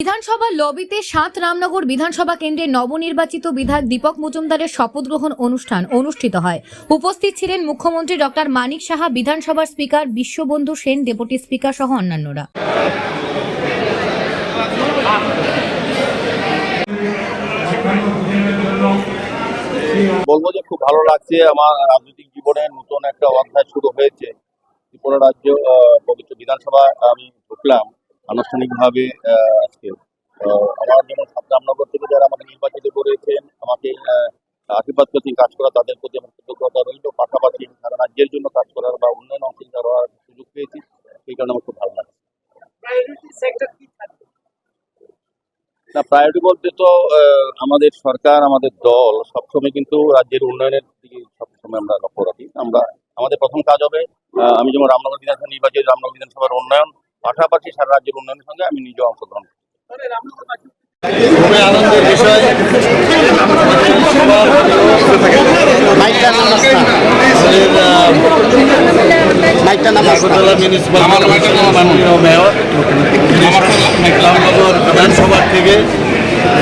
বিধানসভা লবিতে ৭ রামনগর বিধানসভা কেন্দ্রের নবনির্বাচিত বিধায়ক দীপক মজুমদারের শপথ গ্রহণ অনুষ্ঠান অনুষ্ঠিত হয়। উপস্থিত ছিলেন মুখ্যমন্ত্রী ডক্টর মানিক সাহা, বিধানসভার speaker Biswabandhu Sen, deputy speaker সহ অন্যান্যরা। বলবো যে খুব ভালো লাগছে। আমার রাজনৈতিক জীবনে নতুন একটা অধ্যায় শুরু হয়েছে। ত্রিপুরা রাজ্য পবিত্র বিধানসভা আমি ঢুকলাম আনুষ্ঠানিকভাবে আজকে। আমার যেমন রামনগর থেকে যারা আমাকে নির্বাচিত করেছেন, আমাকে আশীর্বাদ করছেন কাজ করা, তাদের প্রতি আমার কৃতজ্ঞতা রইল। পাশাপাশি সারা রাজ্যের জন্য কাজ করার বা উন্নয়ন অংশীদার হওয়ার সুযোগ পেয়েছি, সেই কারণে আমার খুব ভালো লাগছে। না, প্রায়োরিটি বলতে তো আমাদের সরকার, আমাদের দল সবসময় কিন্তু রাজ্যের উন্নয়নের দিকে সবসময় আমরা লক্ষ্য রাখি। আমাদের প্রথম কাজ হবে, আমি যেমন রামনগর বিধানসভা নির্বাচিত, রামনগর বিধানসভার উন্নয়ন, পাশাপাশি সারা রাজ্যের উন্নয়নের সঙ্গে আমি নিজেও অংশগ্রহণ করি। খুবই আনন্দের বিষয়। আগরতলা মিউনিসিপাল কর্পোরেশনের মাননীয় মেয়র রামনগর বিধানসভা থেকে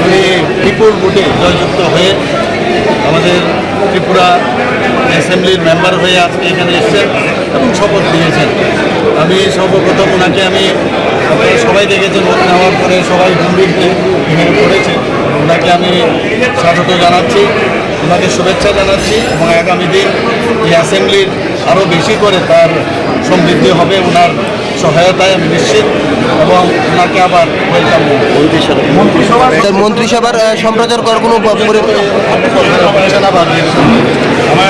উনি বিপুল ভোটে জয়যুক্ত হয়ে আমাদের ত্রিপুরা অ্যাসেম্বলির মেম্বার হয়ে আজকে এখানে এসেছেন এবং শপথ নিয়েছেন। আমি সর্বপ্রথম ওনাকে আপনারা সবাই দেখেছেন, ভোট নেওয়ার পরে সবাই গম্ভীরকে এখানে পড়েছেন। ওনাকে আমি স্বাগত জানাচ্ছি, ওনাকে শুভেচ্ছা জানাচ্ছি এবং আগামী দিন এই অ্যাসেম্বলির আরও বেশি করে তার সমৃদ্ধি হবে ওনার সহায়তায়, আমি নিশ্চিত। এবং ওনাকে আবার ওয়েলকাম। মন্ত্রিসভার সম্প্রচার করার কোনো আমার